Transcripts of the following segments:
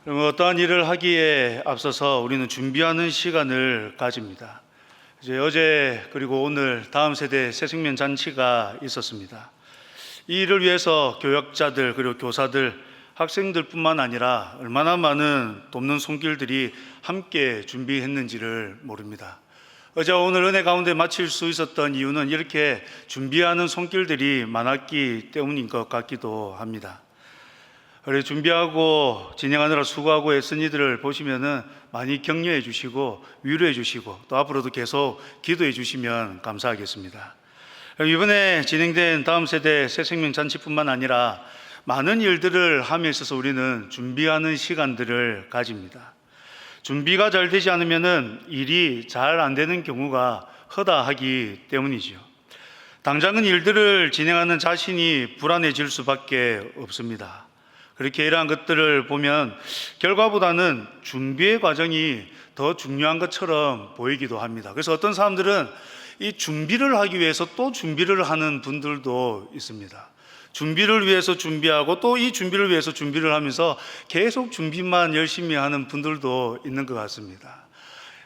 그럼 어떠한 일을 하기에 앞서서 우리는 준비하는 시간을 가집니다. 이제 어제 그리고 오늘 다음 세대 새생명 잔치가 있었습니다. 이 일을 위해서 교역자들 그리고 교사들, 학생들뿐만 아니라 얼마나 많은 돕는 손길들이 함께 준비했는지를 모릅니다. 어제와 오늘 은혜 가운데 마칠 수 있었던 이유는 이렇게 준비하는 손길들이 많았기 때문인 것 같기도 합니다. 우리 준비하고 진행하느라 수고하고 애쓴 이들을 보시면은 많이 격려해 주시고 위로해 주시고 또 앞으로도 계속 기도해 주시면 감사하겠습니다. 이번에 진행된 다음 세대 새생명 잔치뿐만 아니라 많은 일들을 함에 있어서 우리는 준비하는 시간들을 가집니다. 준비가 잘 되지 않으면은 일이 잘 안 되는 경우가 허다하기 때문이죠. 당장은 일들을 진행하는 자신이 불안해질 수밖에 없습니다. 그렇게 이러한 것들을 보면 결과보다는 준비의 과정이 더 중요한 것처럼 보이기도 합니다. 그래서 어떤 사람들은 이 준비를 하기 위해서 또 준비를 하는 분들도 있습니다. 준비를 위해서 준비하고 또 이 준비를 위해서 준비를 하면서 계속 준비만 열심히 하는 분들도 있는 것 같습니다.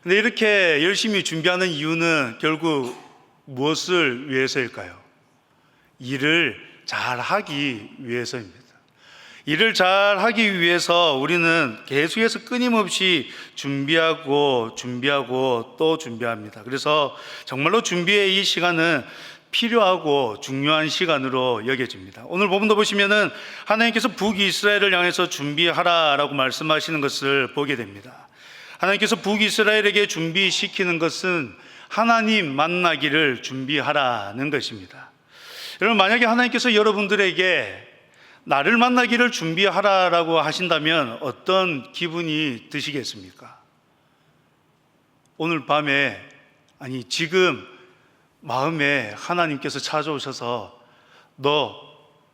근데 이렇게 열심히 준비하는 이유는 결국 무엇을 위해서일까요? 일을 잘 하기 위해서입니다. 일을 잘 하기 위해서 우리는 계속해서 끊임없이 준비하고 또 준비합니다. 그래서 정말로 준비의 이 시간은 필요하고 중요한 시간으로 여겨집니다. 오늘 본문도 보시면은 하나님께서 북이스라엘을 향해서 준비하라라고 말씀하시는 것을 보게 됩니다. 하나님께서 북이스라엘에게 준비시키는 것은 하나님 만나기를 준비하라는 것입니다. 여러분, 만약에 하나님께서 여러분들에게 나를 만나기를 준비하라라고 하신다면 어떤 기분이 드시겠습니까? 오늘 밤에, 아니 지금 마음에 하나님께서 찾아오셔서 너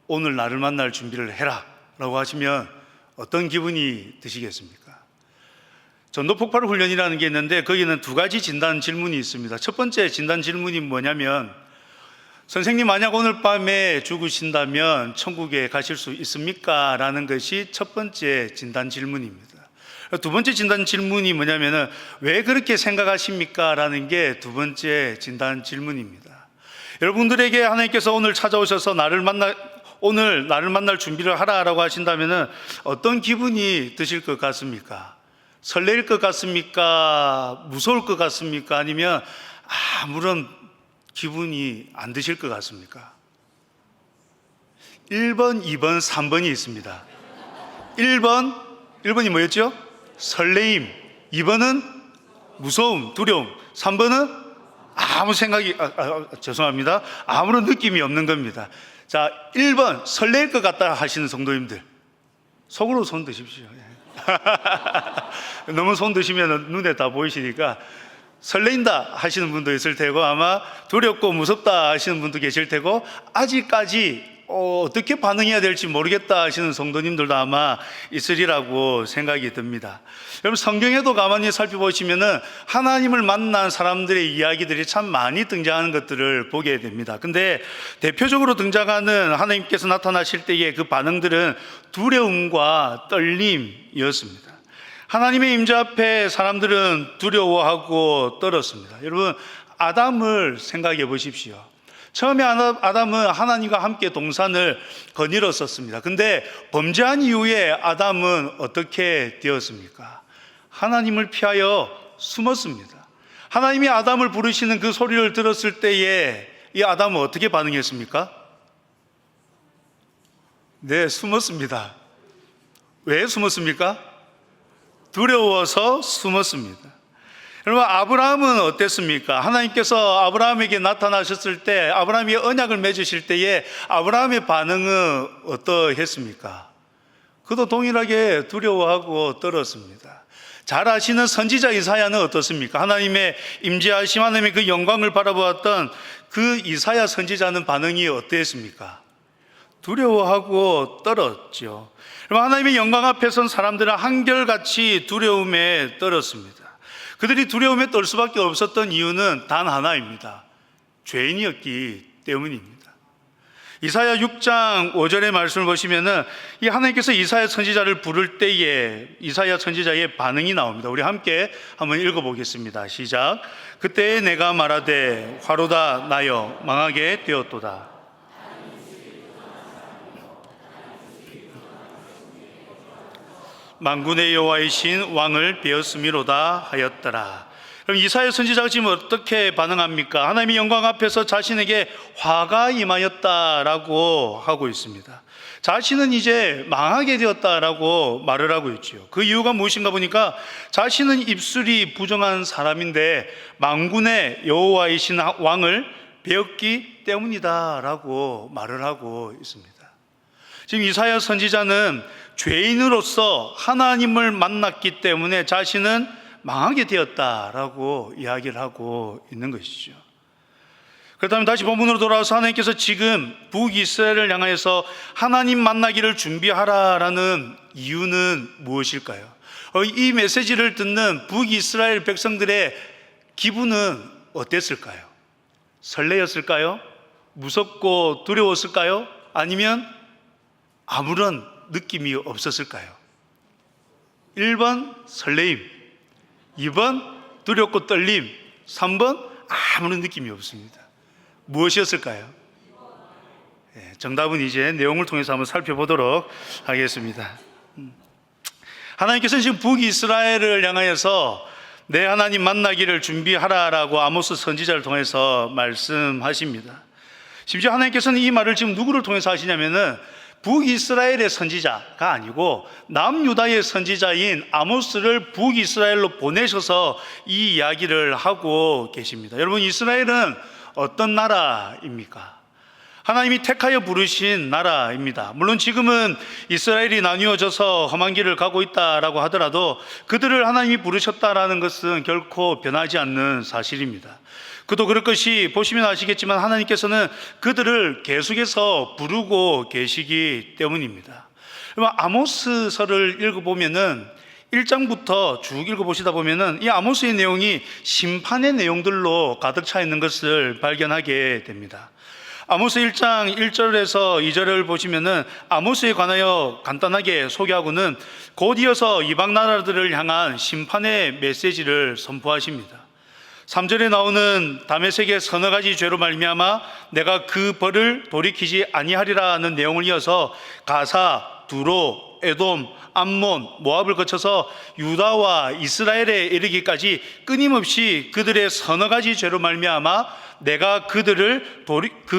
오늘 나를 만날 준비를 해라 라고 하시면 어떤 기분이 드시겠습니까? 전도 폭발 훈련이라는 게 있는데 거기는 두 가지 진단 질문이 있습니다. 첫 번째 진단 질문이 뭐냐면, 선생님 만약 오늘 밤에 죽으신다면 천국에 가실 수 있습니까? 라는 것이 첫 번째 진단 질문입니다. 두 번째 진단 질문이 뭐냐면은 왜 그렇게 생각하십니까? 라는 게 두 번째 진단 질문입니다. 여러분들에게 하나님께서 오늘 찾아오셔서 오늘 나를 만날 준비를 하라라고 하신다면은 어떤 기분이 드실 것 같습니까? 설레일 것 같습니까? 무서울 것 같습니까? 아니면 아무런 기분이 안 드실 것 같습니까? 1번, 2번, 3번이 있습니다. 1번이 뭐였죠? 설레임. 2번은 무서움, 두려움. 3번은 아무 생각이, 죄송합니다. 아무런 느낌이 없는 겁니다. 자, 1번, 설레일 것 같다 하시는 성도님들. 속으로 손 드십시오. 너무 손 드시면 눈에 다 보이시니까 설레인다 하시는 분도 있을 테고, 아마 두렵고 무섭다 하시는 분도 계실 테고, 아직까지 어떻게 반응해야 될지 모르겠다 하시는 성도님들도 아마 있으리라고 생각이 듭니다. 여러분, 성경에도 가만히 살펴보시면은 하나님을 만난 사람들의 이야기들이 참 많이 등장하는 것들을 보게 됩니다. 근데 대표적으로 등장하는 하나님께서 나타나실 때의 그 반응들은 두려움과 떨림이었습니다. 하나님의 임재 앞에 사람들은 두려워하고 떨었습니다. 여러분, 아담을 생각해 보십시오. 처음에 아담은 하나님과 함께 동산을 거닐었었습니다. 근데 범죄한 이후에 아담은 어떻게 되었습니까? 하나님을 피하여 숨었습니다. 하나님이 아담을 부르시는 그 소리를 들었을 때에 이 아담은 어떻게 반응했습니까? 네, 숨었습니다. 왜 숨었습니까? 두려워서 숨었습니다. 여러분, 아브라함은 어땠습니까? 하나님께서 아브라함에게 나타나셨을 때, 아브라함이 언약을 맺으실 때에 아브라함의 반응은 어떠했습니까? 그도 동일하게 두려워하고 떨었습니다. 잘 아시는 선지자 이사야는 어떻습니까? 하나님의 임재하심, 하나님의 그 영광을 바라보았던 그 이사야 선지자는 반응이 어땠습니까? 두려워하고 떨었죠. 하나님의 영광 앞에 선 사람들은 한결같이 두려움에 떨었습니다. 그들이 두려움에 떨 수밖에 없었던 이유는 단 하나입니다. 죄인이었기 때문입니다. 이사야 6장 5절의 말씀을 보시면은 이 하나님께서 이사야 선지자를 부를 때에 이사야 선지자의 반응이 나옵니다. 우리 함께 한번 읽어보겠습니다. 시작. 그때 내가 말하되 화로다 나여 망하게 되었도다. 만군의 여호와이신 왕을 베었음이로다 하였더라. 그럼 이사야 선지자가 지금 어떻게 반응합니까? 하나님의 영광 앞에서 자신에게 화가 임하였다라고 하고 있습니다. 자신은 이제 망하게 되었다라고 말을 하고 있죠. 그 이유가 무엇인가 보니까 자신은 입술이 부정한 사람인데 만군의 여호와이신 왕을 베었기 때문이다라고 말을 하고 있습니다. 지금 이사야 선지자는 죄인으로서 하나님을 만났기 때문에 자신은 망하게 되었다라고 이야기를 하고 있는 것이죠. 그렇다면 다시 본문으로 돌아와서 하나님께서 지금 북이스라엘을 향하여서 하나님 만나기를 준비하라라는 이유는 무엇일까요? 이 메시지를 듣는 북이스라엘 백성들의 기분은 어땠을까요? 설레었을까요? 무섭고 두려웠을까요? 아니면 아무런 느낌이 없었을까요? 1번 설레임, 2번 두렵고 떨림, 3번 아무런 느낌이 없습니다. 무엇이었을까요? 정답은 이제 내용을 통해서 한번 살펴보도록 하겠습니다. 하나님께서는 지금 북이스라엘을 향하여서 내 하나님 만나기를 준비하라라고 아모스 선지자를 통해서 말씀하십니다. 심지어 하나님께서는 이 말을 지금 누구를 통해서 하시냐면은 북이스라엘의 선지자가 아니고 남유다의 선지자인 아모스를 북이스라엘로 보내셔서 이 이야기를 하고 계십니다. 여러분, 이스라엘은 어떤 나라입니까? 하나님이 택하여 부르신 나라입니다. 물론 지금은 이스라엘이 나뉘어져서 험한 길을 가고 있다라고 하더라도 그들을 하나님이 부르셨다라는 것은 결코 변하지 않는 사실입니다. 그도 그럴 것이 보시면 아시겠지만 하나님께서는 그들을 계속해서 부르고 계시기 때문입니다. 아모스서를 읽어보면은 1장부터 쭉 읽어보시다 보면은 이 아모스의 내용이 심판의 내용들로 가득 차 있는 것을 발견하게 됩니다. 아모스 1장 1절에서 2절을 보시면은 아모스에 관하여 간단하게 소개하고는 곧 이어서 이방 나라들을 향한 심판의 메시지를 선포하십니다. 3절에 나오는 다메섹의 서너 가지 죄로 말미암아 내가 그 벌을 돌이키지 아니하리라는 내용을 이어서 가사, 두로, 에돔, 암몬, 모압을 거쳐서 유다와 이스라엘에 이르기까지 끊임없이 그들의 서너 가지 죄로 말미암아 내가 그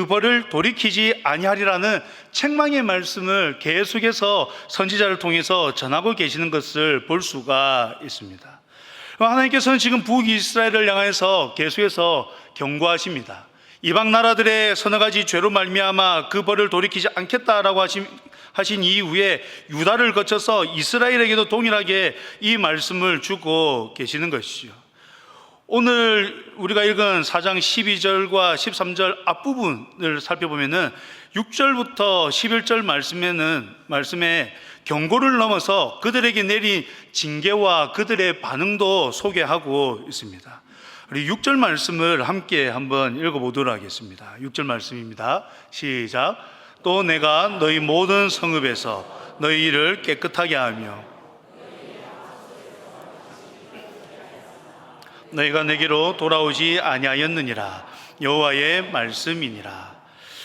벌을 돌이키지 아니하리라는 책망의 말씀을 계속해서 선지자를 통해서 전하고 계시는 것을 볼 수가 있습니다. 하나님께서는 지금 북이스라엘을 향해서 계속해서 경고하십니다. 이방 나라들의 서너 가지 죄로 말미암아 그 벌을 돌이키지 않겠다라고 하신 이후에 유다를 거쳐서 이스라엘에게도 동일하게 이 말씀을 주고 계시는 것이죠. 오늘 우리가 읽은 4장 12절과 13절 앞부분을 살펴보면은 6절부터 11절 말씀에 경고를 넘어서 그들에게 내린 징계와 그들의 반응도 소개하고 있습니다. 우리 6절 말씀을 함께 한번 읽어보도록 하겠습니다. 6절 말씀입니다. 시작. 또 내가 너희 모든 성읍에서 너희 일을 깨끗하게 하며 너희가 내게로 돌아오지 아니하였느니라. 여호와의 말씀이니라.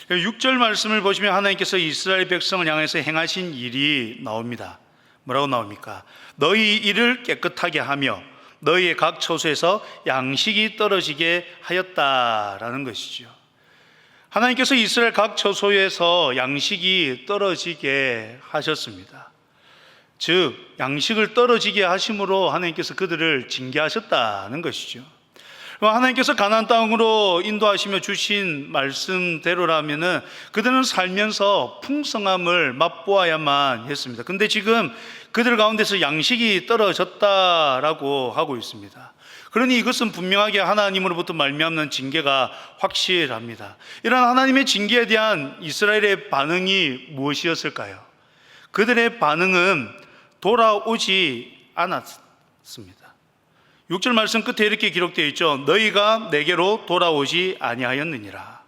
6절 말씀을 보시면 하나님께서 이스라엘 백성을 향해서 행하신 일이 나옵니다. 뭐라고 나옵니까? 너희 일을 깨끗하게 하며 너희의 각 처소에서 양식이 떨어지게 하였다라는 것이죠. 하나님께서 이스라엘 각 처소에서 양식이 떨어지게 하셨습니다. 즉 양식을 떨어지게 하심으로 하나님께서 그들을 징계하셨다는 것이죠. 하나님께서 가나안 땅으로 인도하시며 주신 말씀대로라면은 그들은 살면서 풍성함을 맛보아야만 했습니다. 근데 지금 그들 가운데서 양식이 떨어졌다라고 하고 있습니다. 그러니 이것은 분명하게 하나님으로부터 말미암는 징계가 확실합니다. 이런 하나님의 징계에 대한 이스라엘의 반응이 무엇이었을까요? 그들의 반응은 돌아오지 않았습니다. 6절 말씀 끝에 이렇게 기록되어 있죠. 너희가 내게로 돌아오지 아니하였느니라.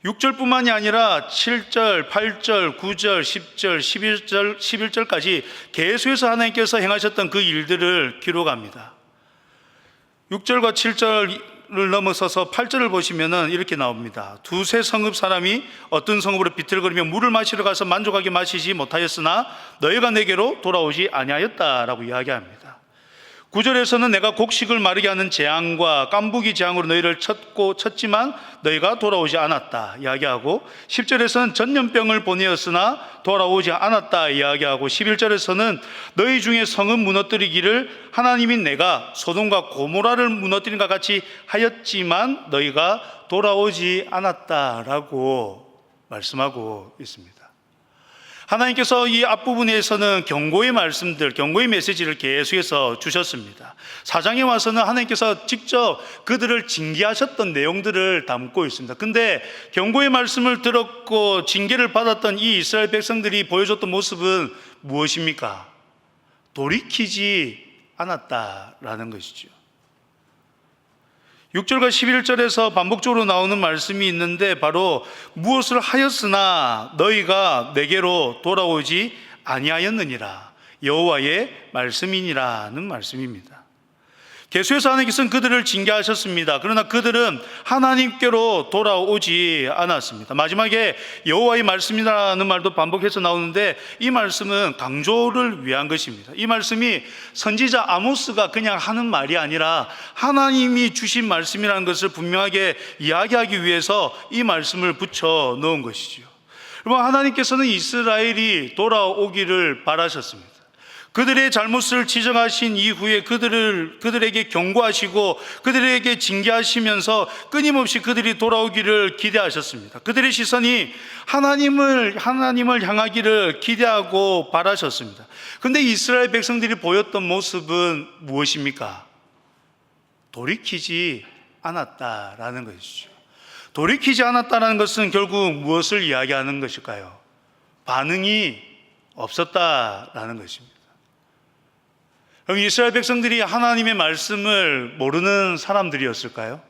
6절뿐만이 아니라 7절, 8절, 9절, 10절, 11절까지 계속해서 하나님께서 행하셨던 그 일들을 기록합니다. 6절과 7절을 넘어서서 8절을 보시면은 이렇게 나옵니다. 두세 성읍 사람이 어떤 성읍으로 비틀거리며 물을 마시러 가서 만족하게 마시지 못하였으나 너희가 내게로 돌아오지 아니하였다라고 이야기합니다. 9절에서는 내가 곡식을 마르게 하는 재앙과 깐부기 재앙으로 너희를 쳤지만 너희가 돌아오지 않았다 이야기하고, 10절에서는 전염병을 보내었으나 돌아오지 않았다 이야기하고, 11절에서는 너희 중에 성은 무너뜨리기를 하나님인 내가 소돔과 고모라를 무너뜨린 것 같이 하였지만 너희가 돌아오지 않았다라고 말씀하고 있습니다. 하나님께서 이 앞부분에서는 경고의 말씀들, 경고의 메시지를 계속해서 주셨습니다. 4장에 와서는 하나님께서 직접 그들을 징계하셨던 내용들을 담고 있습니다. 근데 경고의 말씀을 들었고 징계를 받았던 이 이스라엘 백성들이 보여줬던 모습은 무엇입니까? 돌이키지 않았다라는 것이죠. 6절과 11절에서 반복적으로 나오는 말씀이 있는데, 바로 무엇을 하였으나 너희가 내게로 돌아오지 아니하였느니라, 여호와의 말씀이니라는 말씀입니다. 계속해서 하나님께서는 그들을 징계하셨습니다. 그러나 그들은 하나님께로 돌아오지 않았습니다. 마지막에 여호와의 말씀이라는 말도 반복해서 나오는데, 이 말씀은 강조를 위한 것입니다. 이 말씀이 선지자 아모스가 그냥 하는 말이 아니라 하나님이 주신 말씀이라는 것을 분명하게 이야기하기 위해서 이 말씀을 붙여 넣은 것이죠. 여러분, 하나님께서는 이스라엘이 돌아오기를 바라셨습니다. 그들의 잘못을 지적하신 이후에 그들에게 경고하시고 그들에게 징계하시면서 끊임없이 그들이 돌아오기를 기대하셨습니다. 그들의 시선이 하나님을 향하기를 기대하고 바라셨습니다. 그런데 이스라엘 백성들이 보였던 모습은 무엇입니까? 돌이키지 않았다라는 것이죠. 돌이키지 않았다는 것은 결국 무엇을 이야기하는 것일까요? 반응이 없었다라는 것입니다. 그럼 이스라엘 백성들이 하나님의 말씀을 모르는 사람들이었을까요?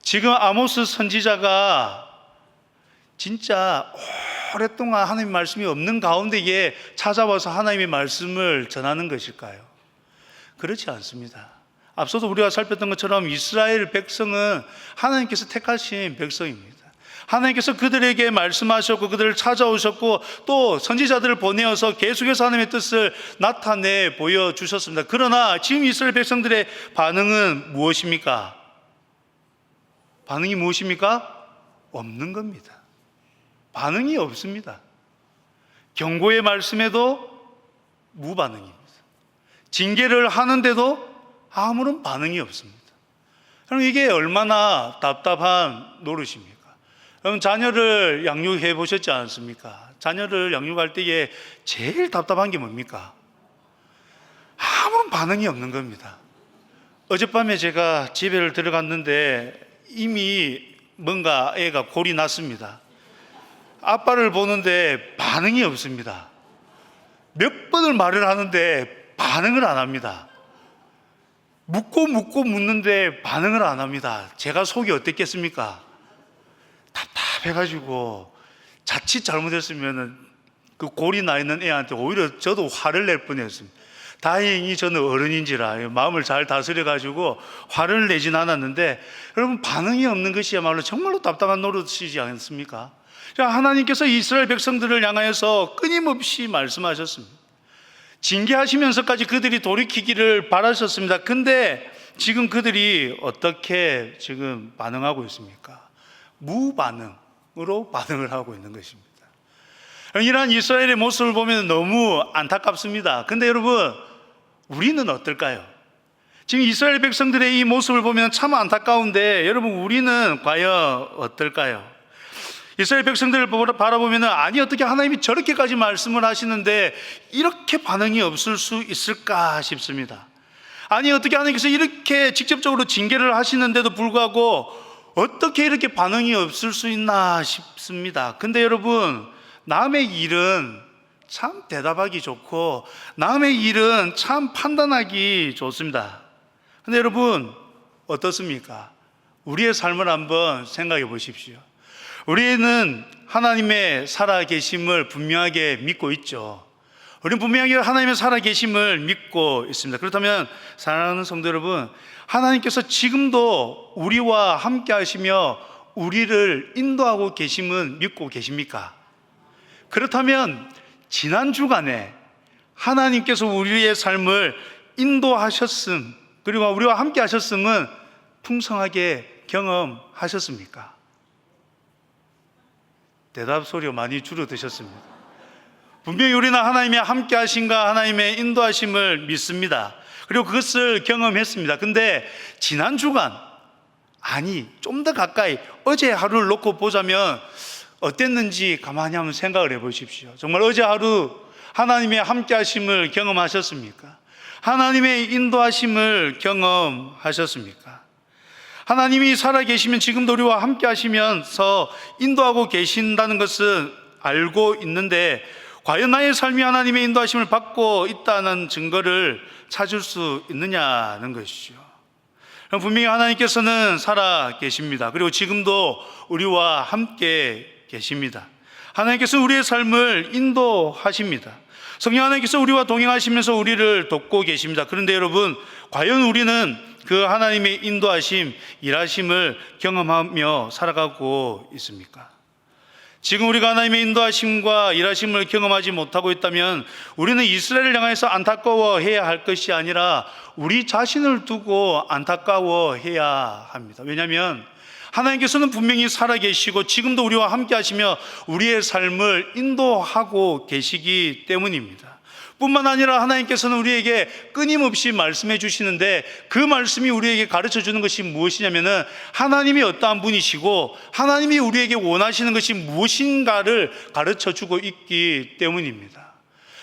지금 아모스 선지자가 진짜 오랫동안 하나님의 말씀이 없는 가운데에 찾아와서 하나님의 말씀을 전하는 것일까요? 그렇지 않습니다. 앞서도 우리가 살폈던 것처럼 이스라엘 백성은 하나님께서 택하신 백성입니다. 하나님께서 그들에게 말씀하셨고 그들을 찾아오셨고 또 선지자들을 보내어서 계속해서 하나님의 뜻을 나타내 보여주셨습니다. 그러나 지금 이스라엘 백성들의 반응은 무엇입니까? 반응이 무엇입니까? 없는 겁니다. 반응이 없습니다. 경고의 말씀에도 무반응입니다. 징계를 하는데도 아무런 반응이 없습니다. 그럼 이게 얼마나 답답한 노릇입니까? 여러분, 자녀를 양육해 보셨지 않습니까? 자녀를 양육할 때에 제일 답답한 게 뭡니까? 아무런 반응이 없는 겁니다. 어젯밤에 제가 집에 들어갔는데 이미 뭔가 애가 골이 났습니다. 아빠를 보는데 반응이 없습니다. 몇 번을 말을 하는데 반응을 안 합니다. 묻고 묻는데 반응을 안 합니다. 제가 속이 어땠겠습니까? 답답해가지고 자칫 잘못했으면 그 골이 나 있는 애한테 오히려 저도 화를 낼 뻔했습니다. 다행히 저는 어른인지라 마음을 잘 다스려가지고 화를 내진 않았는데, 여러분, 반응이 없는 것이야말로 정말로 답답한 노릇이지 않습니까? 하나님께서 이스라엘 백성들을 향하여서 끊임없이 말씀하셨습니다. 징계하시면서까지 그들이 돌이키기를 바라셨습니다. 근데 지금 그들이 어떻게 지금 반응하고 있습니까? 무반응으로 반응을 하고 있는 것입니다. 이러한 이스라엘의 모습을 보면 너무 안타깝습니다. 근데 여러분, 우리는 어떨까요? 지금 이스라엘 백성들의 이 모습을 보면 참 안타까운데, 여러분, 우리는 과연 어떨까요? 이스라엘 백성들을 바라보면 아니, 어떻게 하나님이 저렇게까지 말씀을 하시는데 이렇게 반응이 없을 수 있을까 싶습니다. 아니, 어떻게 하나님께서 이렇게 직접적으로 징계를 하시는데도 불구하고 어떻게 이렇게 반응이 없을 수 있나 싶습니다. 근데 여러분, 남의 일은 참 대답하기 좋고 남의 일은 참 판단하기 좋습니다. 근데 여러분, 어떻습니까? 우리의 삶을 한번 생각해 보십시오. 우리는 하나님의 살아계심을 분명하게 믿고 있죠. 우리는 분명하게 하나님의 살아계심을 믿고 있습니다. 그렇다면 사랑하는 성도 여러분, 하나님께서 지금도 우리와 함께 하시며 우리를 인도하고 계심은 믿고 계십니까? 그렇다면 지난 주간에 하나님께서 우리의 삶을 인도하셨음, 그리고 우리와 함께 하셨음은 풍성하게 경험하셨습니까? 대답 소리가 많이 줄어드셨습니다. 분명히 우리는 하나님의 함께 하심과 하나님의 인도하심을 믿습니다. 그리고 그것을 경험했습니다. 근데 지난 주간, 아니 좀 더 가까이 어제 하루를 놓고 보자면 어땠는지 가만히 한번 생각을 해 보십시오. 정말 어제 하루 하나님의 함께 하심을 경험하셨습니까? 하나님의 인도하심을 경험하셨습니까? 하나님이 살아계시면 지금도 우리와 함께 하시면서 인도하고 계신다는 것은 알고 있는데, 과연 나의 삶이 하나님의 인도하심을 받고 있다는 증거를 찾을 수 있느냐는 것이죠. 분명히 하나님께서는 살아계십니다. 그리고 지금도 우리와 함께 계십니다. 하나님께서 우리의 삶을 인도하십니다. 성령 하나님께서 우리와 동행하시면서 우리를 돕고 계십니다. 그런데 여러분, 과연 우리는 그 하나님의 인도하심, 일하심을 경험하며 살아가고 있습니까? 지금 우리가 하나님의 인도하심과 일하심을 경험하지 못하고 있다면 우리는 이스라엘을 향해서 안타까워해야 할 것이 아니라 우리 자신을 두고 안타까워해야 합니다. 왜냐하면 하나님께서는 분명히 살아계시고 지금도 우리와 함께 하시며 우리의 삶을 인도하고 계시기 때문입니다. 뿐만 아니라 하나님께서는 우리에게 끊임없이 말씀해 주시는데, 그 말씀이 우리에게 가르쳐 주는 것이 무엇이냐면은 하나님이 어떠한 분이시고 하나님이 우리에게 원하시는 것이 무엇인가를 가르쳐 주고 있기 때문입니다.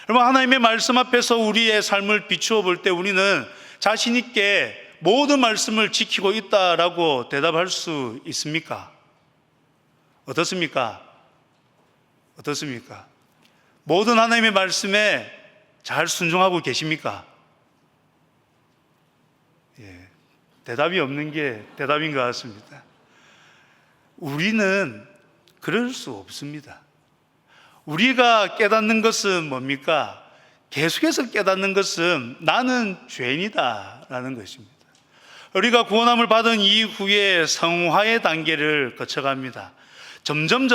여러분, 하나님의 말씀 앞에서 우리의 삶을 비추어 볼 때 우리는 자신 있게 모든 말씀을 지키고 있다라고 대답할 수 있습니까? 어떻습니까? 어떻습니까? 모든 하나님의 말씀에 잘 순종하고 계십니까? 대답이 없는 게 대답인 것 같습니다. 우리는 그럴 수 없습니다. 우리가 깨닫는 것은 뭡니까? 계속해서 깨닫는 것은 나는 죄인이다 라는 것입니다. 우리가 구원함을 받은 이후에 성화의 단계를 거쳐갑니다. 점점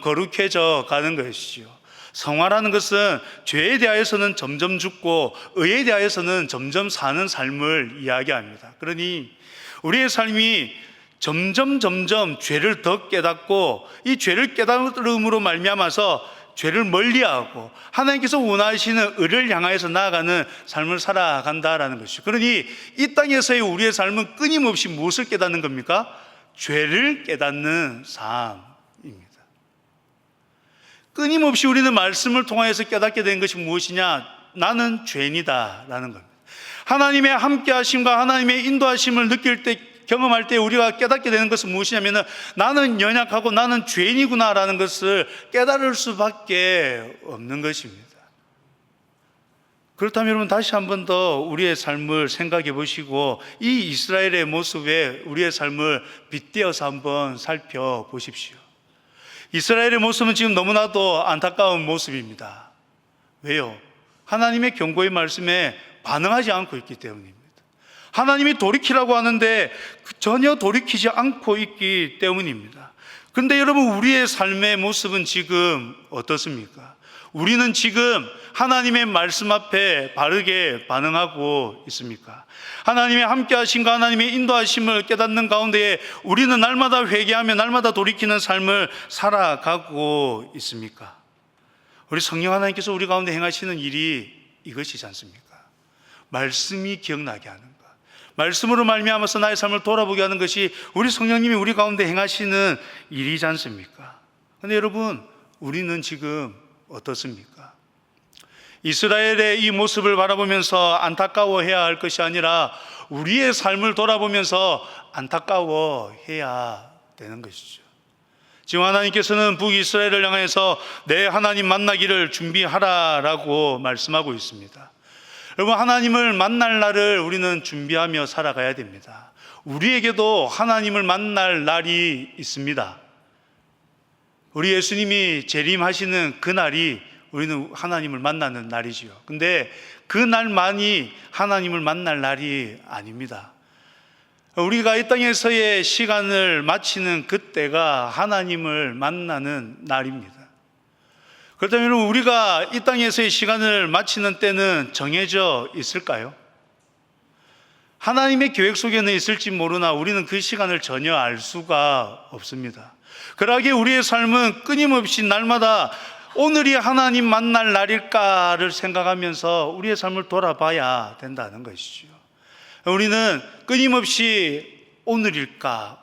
거룩해져 가는 것이죠. 성화라는 것은 죄에 대하여서는 점점 죽고 의에 대하여서는 점점 사는 삶을 이야기합니다. 그러니 우리의 삶이 점점 죄를 더 깨닫고, 이 죄를 깨달음으로 말미암아서 죄를 멀리하고 하나님께서 원하시는 의를 향하여서 나아가는 삶을 살아간다라는 것이죠. 그러니 이 땅에서의 우리의 삶은 끊임없이 무엇을 깨닫는 겁니까? 죄를 깨닫는 삶입니다. 끊임없이 우리는 말씀을 통하여서 깨닫게 된 것이 무엇이냐? 나는 죄인이다 라는 겁니다. 하나님의 함께하심과 하나님의 인도하심을 느낄 때, 경험할 때 우리가 깨닫게 되는 것은 무엇이냐면 나는 연약하고 나는 죄인이구나 라는 것을 깨달을 수밖에 없는 것입니다. 그렇다면 여러분, 다시 한 번 더 우리의 삶을 생각해 보시고 이 이스라엘의 모습에 우리의 삶을 빗대어서 한번 살펴보십시오. 이스라엘의 모습은 지금 너무나도 안타까운 모습입니다. 왜요? 하나님의 경고의 말씀에 반응하지 않고 있기 때문입니다. 하나님이 돌이키라고 하는데 전혀 돌이키지 않고 있기 때문입니다. 그런데 여러분, 우리의 삶의 모습은 지금 어떻습니까? 우리는 지금 하나님의 말씀 앞에 바르게 반응하고 있습니까? 하나님의 함께하심과 하나님의 인도하심을 깨닫는 가운데에 우리는 날마다 회개하며 날마다 돌이키는 삶을 살아가고 있습니까? 우리 성령 하나님께서 우리 가운데 행하시는 일이 이것이지 않습니까? 말씀이 기억나게 하는 것, 말씀으로 말미암아서 나의 삶을 돌아보게 하는 것이 우리 성령님이 우리 가운데 행하시는 일이지 않습니까? 그런데 여러분, 우리는 지금 어떻습니까? 이스라엘의 이 모습을 바라보면서 안타까워해야 할 것이 아니라 우리의 삶을 돌아보면서 안타까워해야 되는 것이죠. 지금 하나님께서는 북이스라엘을 향해서 내 하나님 만나기를 준비하라라고 말씀하고 있습니다. 여러분, 하나님을 만날 날을 우리는 준비하며 살아가야 됩니다. 우리에게도 하나님을 만날 날이 있습니다. 우리 예수님이 재림하시는 그 날이 우리는 하나님을 만나는 날이지요. 근데 그 날만이 하나님을 만날 날이 아닙니다. 우리가 이 땅에서의 시간을 마치는 그때가 하나님을 만나는 날입니다. 그렇다면 우리가 이 땅에서의 시간을 마치는 때는 정해져 있을까요? 하나님의 계획 속에는 있을지 모르나 우리는 그 시간을 전혀 알 수가 없습니다. 그러기에 우리의 삶은 끊임없이 날마다 오늘이 하나님 만날 날일까를 생각하면서 우리의 삶을 돌아봐야 된다는 것이죠. 우리는 끊임없이 오늘일까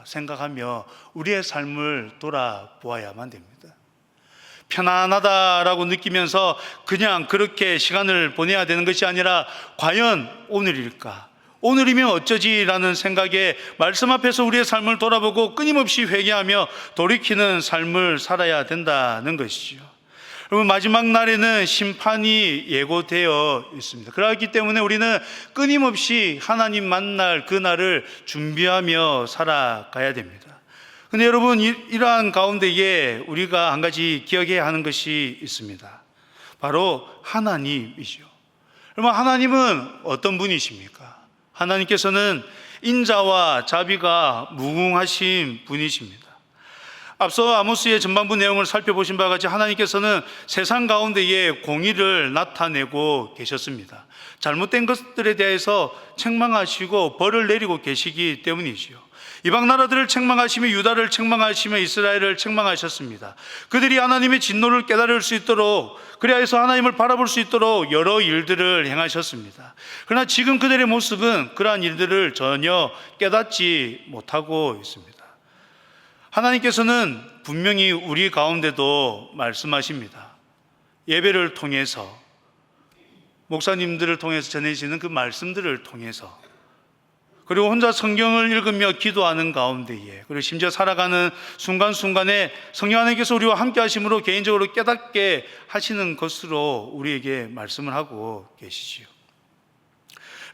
생각하며 우리의 삶을 돌아보아야만 됩니다. 편안하다라고 느끼면서 그냥 그렇게 시간을 보내야 되는 것이 아니라 과연 오늘일까? 오늘이면 어쩌지라는 생각에 말씀 앞에서 우리의 삶을 돌아보고 끊임없이 회개하며 돌이키는 삶을 살아야 된다는 것이죠. 여러분, 마지막 날에는 심판이 예고되어 있습니다. 그렇기 때문에 우리는 끊임없이 하나님 만날 그 날을 준비하며 살아가야 됩니다. 근데 여러분, 이러한 가운데에 우리가 한 가지 기억해야 하는 것이 있습니다. 바로 하나님이죠. 여러분, 하나님은 어떤 분이십니까? 하나님께서는 인자와 자비가 무궁하신 분이십니다. 앞서 아모스의 전반부 내용을 살펴보신 바와 같이 하나님께서는 세상 가운데에 공의를 나타내고 계셨습니다. 잘못된 것들에 대해서 책망하시고 벌을 내리고 계시기 때문이지요. 이방 나라들을 책망하시며 유다를 책망하시며 이스라엘을 책망하셨습니다. 그들이 하나님의 진노를 깨달을 수 있도록, 그리하여서 하나님을 바라볼 수 있도록 여러 일들을 행하셨습니다. 그러나 지금 그들의 모습은 그러한 일들을 전혀 깨닫지 못하고 있습니다. 하나님께서는 분명히 우리 가운데도 말씀하십니다. 예배를 통해서, 목사님들을 통해서 전해지는 그 말씀들을 통해서, 그리고 혼자 성경을 읽으며 기도하는 가운데에, 그리고 심지어 살아가는 순간순간에 성령 하나님께서 우리와 함께 하심으로 개인적으로 깨닫게 하시는 것으로 우리에게 말씀을 하고 계시지요.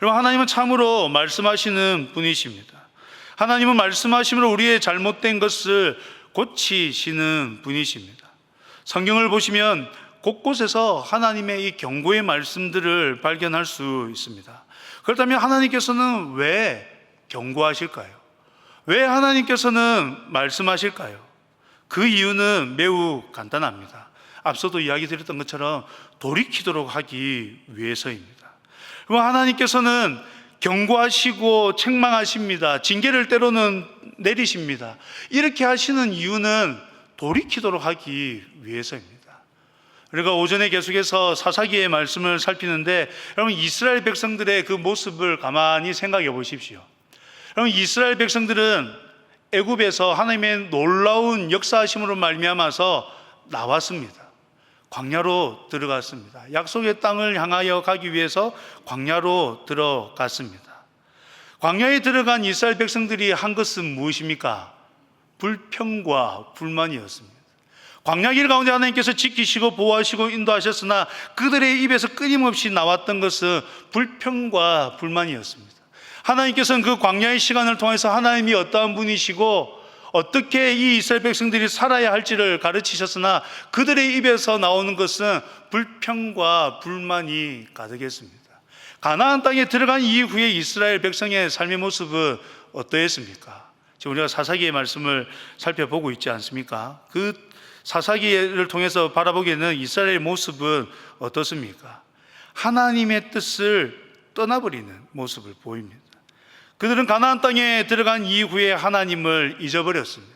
여러분, 하나님은 참으로 말씀하시는 분이십니다. 하나님은 말씀하심으로 우리의 잘못된 것을 고치시는 분이십니다. 성경을 보시면 곳곳에서 하나님의 이 경고의 말씀들을 발견할 수 있습니다. 그렇다면 하나님께서는 왜 경고하실까요? 왜 하나님께서는 말씀하실까요? 그 이유는 매우 간단합니다. 앞서도 이야기 드렸던 것처럼 돌이키도록 하기 위해서입니다. 하나님께서는 경고하시고 책망하십니다. 징계를 때로는 내리십니다. 이렇게 하시는 이유는 돌이키도록 하기 위해서입니다. 우리가 오전에 계속해서 사사기의 말씀을 살피는데, 여러분, 이스라엘 백성들의 그 모습을 가만히 생각해 보십시오. 여러분, 이스라엘 백성들은 애굽에서 하나님의 놀라운 역사하심으로 말미암아서 나왔습니다. 광야로 들어갔습니다. 약속의 땅을 향하여 가기 위해서 광야로 들어갔습니다. 광야에 들어간 이스라엘 백성들이 한 것은 무엇입니까? 불평과 불만이었습니다. 광야길 가운데 하나님께서 지키시고 보호하시고 인도하셨으나 그들의 입에서 끊임없이 나왔던 것은 불평과 불만이었습니다. 하나님께서는 그 광야의 시간을 통해서 하나님이 어떠한 분이시고 어떻게 이 이스라엘 백성들이 살아야 할지를 가르치셨으나 그들의 입에서 나오는 것은 불평과 불만이 가득했습니다. 가나안 땅에 들어간 이후에 이스라엘 백성의 삶의 모습은 어떠했습니까? 지금 우리가 사사기의 말씀을 살펴보고 있지 않습니까? 그 사사기를 통해서 바라보기에는 이스라엘의 모습은 어떻습니까? 하나님의 뜻을 떠나버리는 모습을 보입니다. 그들은 가나안 땅에 들어간 이후에 하나님을 잊어버렸습니다.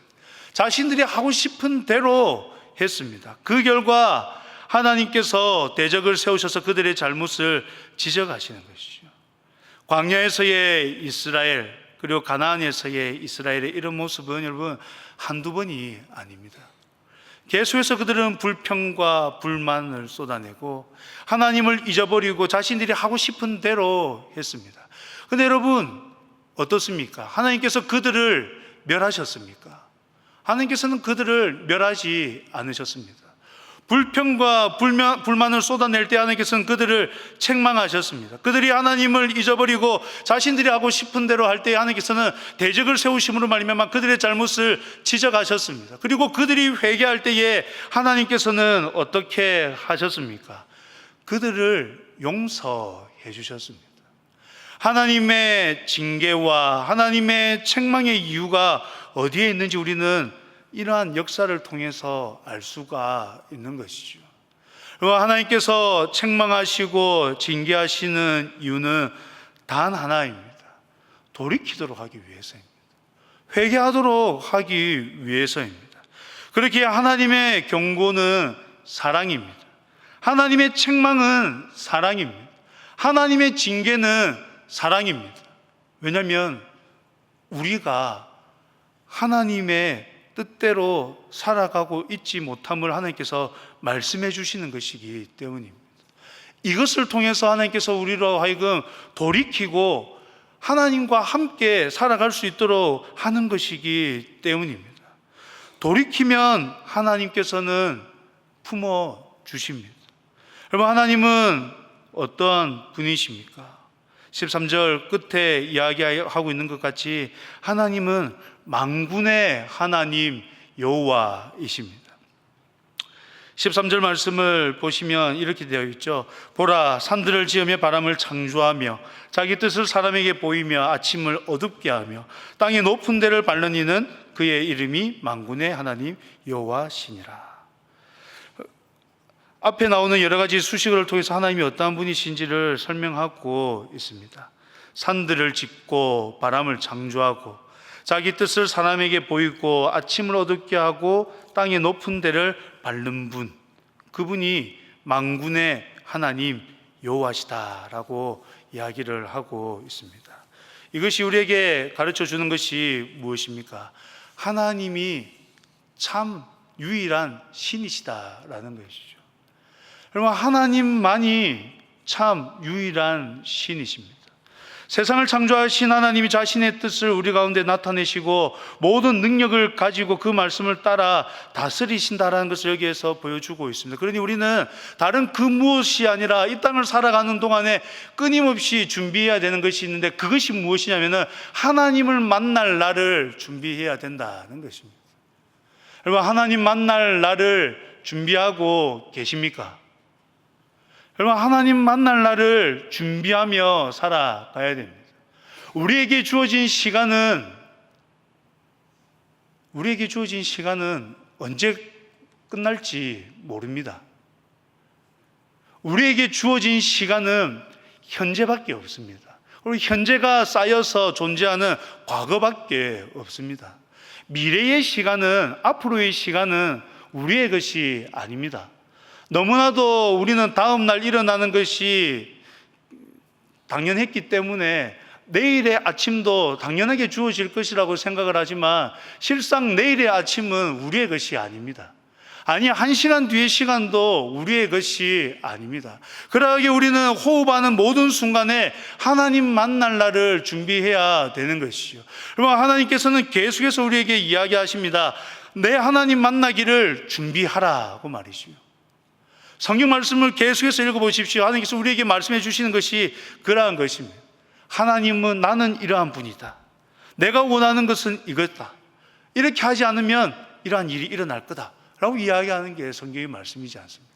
자신들이 하고 싶은 대로 했습니다. 그 결과 하나님께서 대적을 세우셔서 그들의 잘못을 지적하시는 것이죠. 광야에서의 이스라엘, 그리고 가나안에서의 이스라엘의 이런 모습은 여러분 한두 번이 아닙니다. 계속해서 그들은 불평과 불만을 쏟아내고 하나님을 잊어버리고 자신들이 하고 싶은 대로 했습니다. 그런데 여러분 어떻습니까? 하나님께서 그들을 멸하셨습니까? 하나님께서는 그들을 멸하지 않으셨습니다. 불평과 불만을 쏟아낼 때 하나님께서는 그들을 책망하셨습니다. 그들이 하나님을 잊어버리고 자신들이 하고 싶은 대로 할 때 하나님께서는 대적을 세우심으로 말미암아 그들의 잘못을 지적하셨습니다. 그리고 그들이 회개할 때에 하나님께서는 어떻게 하셨습니까? 그들을 용서해 주셨습니다. 하나님의 징계와 하나님의 책망의 이유가 어디에 있는지 우리는 이러한 역사를 통해서 알 수가 있는 것이죠. 그리고 하나님께서 책망하시고 징계하시는 이유는 단 하나입니다. 돌이키도록 하기 위해서입니다. 회개하도록 하기 위해서입니다. 그렇게 하나님의 경고는 사랑입니다. 하나님의 책망은 사랑입니다. 하나님의 징계는 사랑입니다. 왜냐하면 우리가 하나님의 뜻대로 살아가고 있지 못함을 하나님께서 말씀해 주시는 것이기 때문입니다. 이것을 통해서 하나님께서 우리로 하여금 돌이키고 하나님과 함께 살아갈 수 있도록 하는 것이기 때문입니다. 돌이키면 하나님께서는 품어 주십니다. 여러분, 하나님은 어떤 분이십니까? 13절 끝에 이야기하고 있는 것 같이 하나님은 만군의 하나님 여호와이십니다. 13절 말씀을 보시면 이렇게 되어 있죠. 보라, 산들을 지으며 바람을 창조하며 자기 뜻을 사람에게 보이며 아침을 어둡게 하며 땅의 높은 데를 밟는 이는 그의 이름이 만군의 하나님 여호와시니라. 앞에 나오는 여러 가지 수식어를 통해서 하나님이 어떠한 분이신지를 설명하고 있습니다. 산들을 짓고 바람을 창조하고 자기 뜻을 사람에게 보이고 아침을 어둡게 하고 땅의 높은 데를 밟는 분, 그분이 만군의 하나님 여호와시다라고 이야기를 하고 있습니다. 이것이 우리에게 가르쳐 주는 것이 무엇입니까? 하나님이 참 유일한 신이시다라는 것이죠. 여러분, 하나님만이 참 유일한 신이십니다. 세상을 창조하신 하나님이 자신의 뜻을 우리 가운데 나타내시고 모든 능력을 가지고 그 말씀을 따라 다스리신다라는 것을 여기에서 보여주고 있습니다. 그러니 우리는 다른 그 무엇이 아니라 이 땅을 살아가는 동안에 끊임없이 준비해야 되는 것이 있는데, 그것이 무엇이냐면은 하나님을 만날 날을 준비해야 된다는 것입니다. 여러분, 하나님 만날 날을 준비하고 계십니까? 여러분, 하나님 만날 날을 준비하며 살아가야 됩니다. 우리에게 주어진 시간은 언제 끝날지 모릅니다. 우리에게 주어진 시간은 현재밖에 없습니다. 그리고 현재가 쌓여서 존재하는 과거밖에 없습니다. 미래의 시간은, 앞으로의 시간은 우리의 것이 아닙니다. 너무나도 우리는 다음 날 일어나는 것이 당연했기 때문에 내일의 아침도 당연하게 주어질 것이라고 생각을 하지만, 실상 내일의 아침은 우리의 것이 아닙니다. 아니, 1시간 뒤의 시간도 우리의 것이 아닙니다. 그러하게 우리는 호흡하는 모든 순간에 하나님 만날 날을 준비해야 되는 것이죠. 여러분, 하나님께서는 계속해서 우리에게 이야기하십니다. 내 하나님 만나기를 준비하라고 말이죠. 성경 말씀을 계속해서 읽어보십시오. 하나님께서 우리에게 말씀해 주시는 것이 그러한 것입니다. 하나님은 나는 이러한 분이다. 내가 원하는 것은 이것다. 이렇게 하지 않으면 이러한 일이 일어날 거다 라고 이야기하는 게 성경의 말씀이지 않습니까?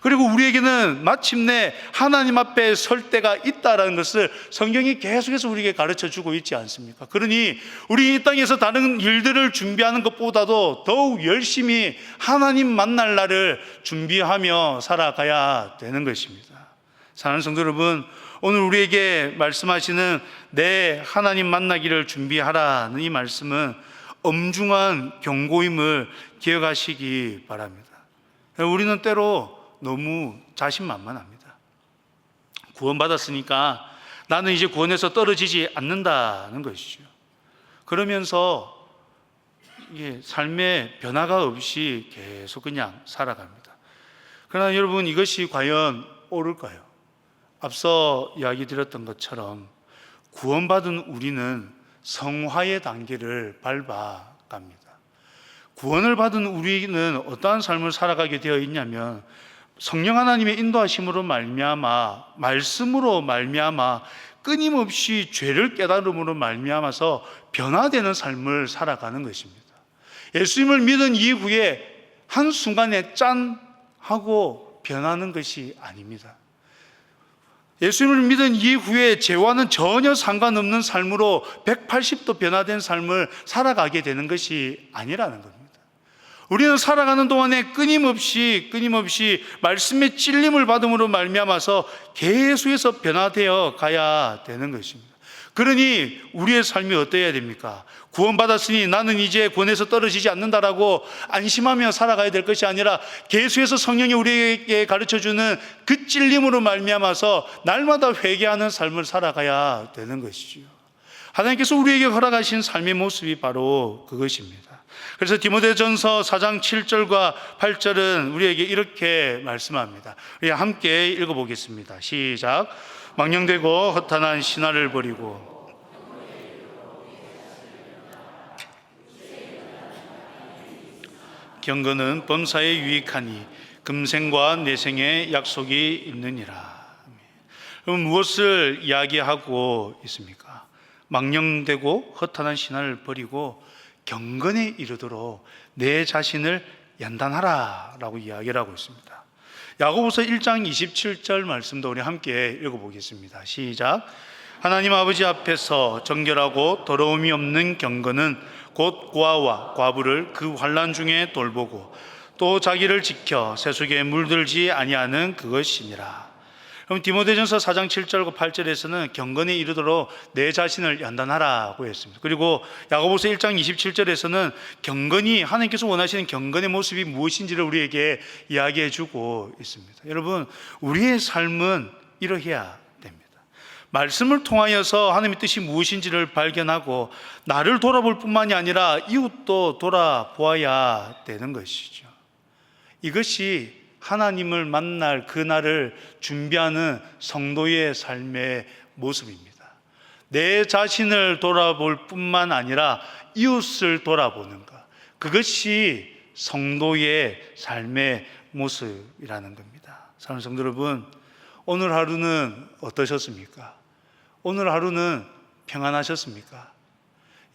그리고 우리에게는 마침내 하나님 앞에 설 때가 있다는 것을 성경이 계속해서 우리에게 가르쳐 주고 있지 않습니까? 그러니 우리 이 땅에서 다른 일들을 준비하는 것보다도 더욱 열심히 하나님 만날 날을 준비하며 살아가야 되는 것입니다. 사랑하는 성도 여러분, 오늘 우리에게 말씀하시는 내 하나님 만나기를 준비하라는 이 말씀은 엄중한 경고임을 기억하시기 바랍니다. 우리는 때로 너무 자신만만합니다. 구원받았으니까 나는 이제 구원에서 떨어지지 않는다는 것이죠. 그러면서 이게 삶의 변화가 없이 계속 그냥 살아갑니다. 그러나 여러분, 이것이 과연 옳을까요? 앞서 이야기 드렸던 것처럼 구원받은 우리는 성화의 단계를 밟아갑니다. 구원을 받은 우리는 어떠한 삶을 살아가게 되어 있냐면 성령 하나님의 인도하심으로 말미암아, 말씀으로 말미암아, 끊임없이 죄를 깨달음으로 말미암아서 변화되는 삶을 살아가는 것입니다. 예수님을 믿은 이후에 한순간에 짠 하고 변하는 것이 아닙니다. 예수님을 믿은 이후에 죄와는 전혀 상관없는 삶으로 180도 변화된 삶을 살아가게 되는 것이 아니라는 겁니다. 우리는 살아가는 동안에 끊임없이 말씀의 찔림을 받음으로 말미암아서 계속해서 변화되어 가야 되는 것입니다. 그러니 우리의 삶이 어떠해야 됩니까? 구원받았으니 나는 이제 구원에서 떨어지지 않는다라고 안심하며 살아가야 될 것이 아니라 계속해서 성령이 우리에게 가르쳐주는 그 찔림으로 말미암아서 날마다 회개하는 삶을 살아가야 되는 것이지요. 하나님께서 우리에게 허락하신 삶의 모습이 바로 그것입니다. 그래서 디모데전서 4장 7절과 8절은 우리에게 이렇게 말씀합니다. 우리 함께 읽어보겠습니다. 시작. 망령되고 허탄한 신화를 버리고 경건은 범사에 유익하니 금생과 내생에 약속이 있느니라. 그럼 무엇을 이야기하고 있습니까? 망령되고 허탄한 신화를 버리고 경건에 이르도록 내 자신을 연단하라 라고 이야기를 하고 있습니다. 야고보서 1장 27절 말씀도 우리 함께 읽어보겠습니다. 시작. 하나님 아버지 앞에서 정결하고 더러움이 없는 경건은 곧 고아와 과부를 그 환난 중에 돌보고 또 자기를 지켜 세속에 물들지 아니하는 그것이니라. 그럼 디모데전서 4장 7절과 8절에서는 경건에 이르도록 내 자신을 연단하라고 했습니다. 그리고 야고보서 1장 27절에서는 경건이, 하나님께서 원하시는 경건의 모습이 무엇인지를 우리에게 이야기해 주고 있습니다. 여러분, 우리의 삶은 이러해야 됩니다. 말씀을 통하여서 하나님의 뜻이 무엇인지를 발견하고 나를 돌아볼 뿐만이 아니라 이웃도 돌아보아야 되는 것이죠. 이것이 하나님을 만날 그날을 준비하는 성도의 삶의 모습입니다. 내 자신을 돌아볼 뿐만 아니라 이웃을 돌아보는 것, 그것이 성도의 삶의 모습이라는 겁니다. 사랑하는 성도 여러분, 오늘 하루는 어떠셨습니까? 오늘 하루는 평안하셨습니까?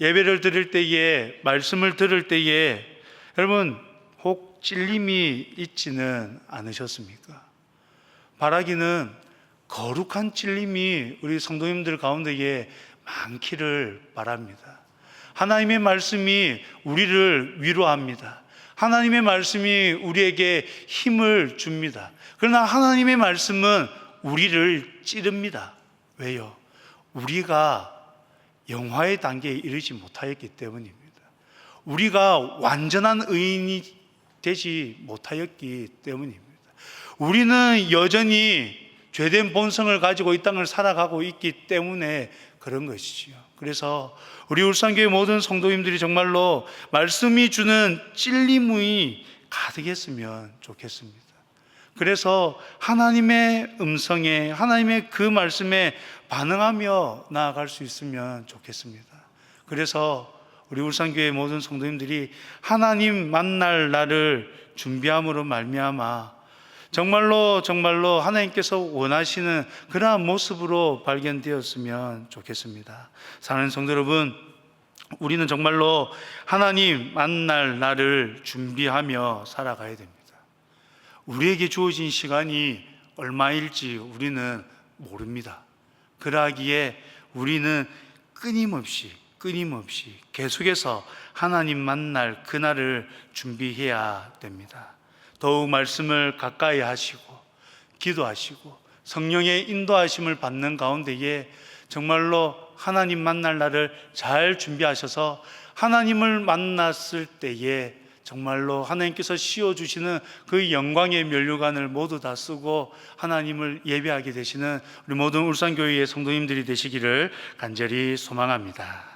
예배를 드릴 때에, 말씀을 들을 때에 여러분 혹 찔림이 있지는 않으셨습니까? 바라기는 거룩한 찔림이 우리 성도님들 가운데에 많기를 바랍니다. 하나님의 말씀이 우리를 위로합니다. 하나님의 말씀이 우리에게 힘을 줍니다. 그러나 하나님의 말씀은 우리를 찌릅니다. 왜요? 우리가 영화의 단계에 이르지 못하였기 때문입니다. 우리가 완전한 의인이 되지 못하였기 때문입니다. 우리는 여전히 죄된 본성을 가지고 이 땅을 살아가고 있기 때문에 그런 것이지요. 그래서 우리 울산교회 모든 성도님들이 정말로 말씀이 주는 찔림이 가득했으면 좋겠습니다. 그래서 하나님의 음성에, 하나님의 그 말씀에 반응하며 나아갈 수 있으면 좋겠습니다. 그래서 우리 울산교회 모든 성도님들이 하나님 만날 날을 준비함으로 말미암아 정말로 하나님께서 원하시는 그러한 모습으로 발견되었으면 좋겠습니다. 사랑하는 성도 여러분, 우리는 정말로 하나님 만날 날을 준비하며 살아가야 됩니다. 우리에게 주어진 시간이 얼마일지 우리는 모릅니다. 그러하기에 우리는 끊임없이 계속해서 하나님 만날 그날을 준비해야 됩니다. 더욱 말씀을 가까이 하시고 기도하시고 성령의 인도하심을 받는 가운데에 정말로 하나님 만날 날을 잘 준비하셔서 하나님을 만났을 때에 정말로 하나님께서 씌워주시는 그 영광의 면류관을 모두 다 쓰고 하나님을 예배하게 되시는 우리 모든 울산교회의 성도님들이 되시기를 간절히 소망합니다.